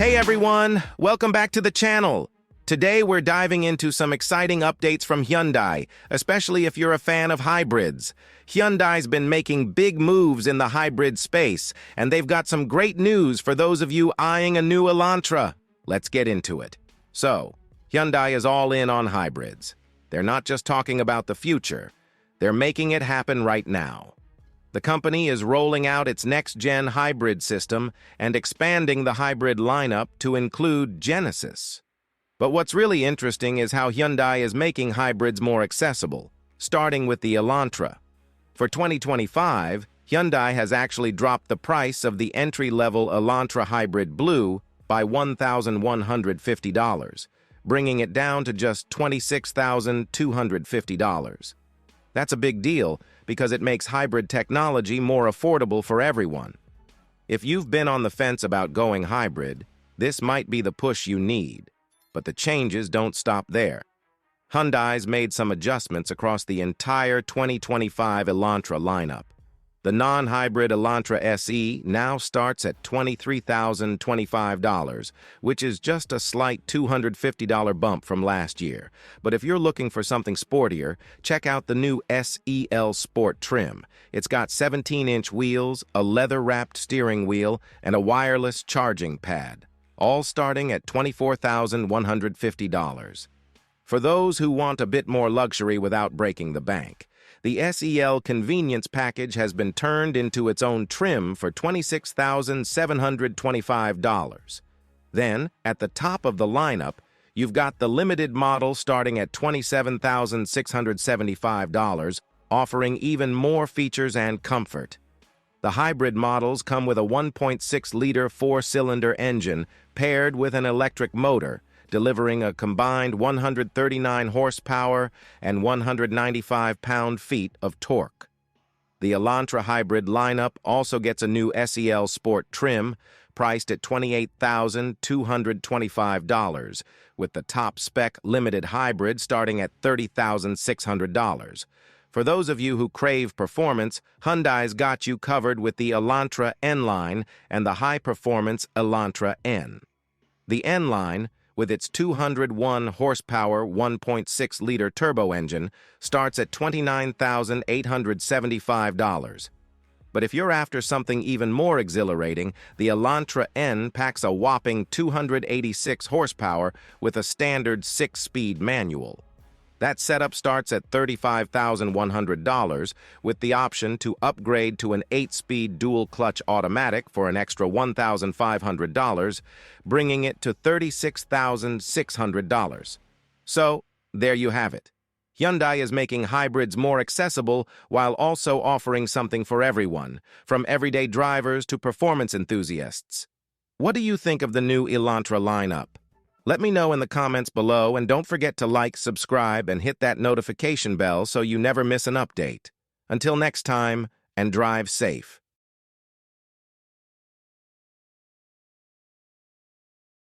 Hey everyone, welcome back to the channel. Today we're diving into some exciting updates from Hyundai, especially if you're a fan of hybrids. Hyundai's been making big moves in the hybrid space, and they've got some great news for those of you eyeing a new Elantra. Let's get into it. So, Hyundai is all in on hybrids. They're not just talking about the future, they're making it happen right now. The company is rolling out its next-gen hybrid system and expanding the hybrid lineup to include Genesis. But what's really interesting is how Hyundai is making hybrids more accessible, starting with the Elantra. For 2025, Hyundai has actually dropped the price of the entry-level Elantra Hybrid Blue by $1,150, bringing it down to just $26,250. That's a big deal because it makes hybrid technology more affordable for everyone. If you've been on the fence about going hybrid, this might be the push you need. But the changes don't stop there. Hyundai's made some adjustments across the entire 2025 Elantra lineup. The non-hybrid Elantra SE now starts at $23,025, which is just a slight $250 bump from last year. But if you're looking for something sportier, check out the new SEL Sport trim. It's got 17-inch wheels, a leather-wrapped steering wheel, and a wireless charging pad, all starting at $24,150. For those who want a bit more luxury without breaking the bank, the SEL Convenience Package has been turned into its own trim for $26,725. Then, at the top of the lineup, you've got the limited model starting at $27,675, offering even more features and comfort. The hybrid models come with a 1.6-liter four-cylinder engine paired with an electric motor, delivering a combined 139 horsepower and 195 pound-feet of torque. The Elantra Hybrid lineup also gets a new SEL Sport trim, priced at $28,225, with the top-spec limited hybrid starting at $30,600. For those of you who crave performance, Hyundai's got you covered with the Elantra N-Line and the high-performance Elantra N. The N-Line, with its 201 horsepower 1.6-liter turbo engine, starts at $29,875. But if you're after something even more exhilarating, the Elantra N packs a whopping 286 horsepower with a standard 6-speed manual. That setup starts at $35,100, with the option to upgrade to an 8-speed dual-clutch automatic for an extra $1,500, bringing it to $36,600. So, there you have it. Hyundai is making hybrids more accessible while also offering something for everyone, from everyday drivers to performance enthusiasts. What do you think of the new Elantra lineup? Let me know in the comments below, and don't forget to like, subscribe, and hit that notification bell so you never miss an update. Until next time, and drive safe.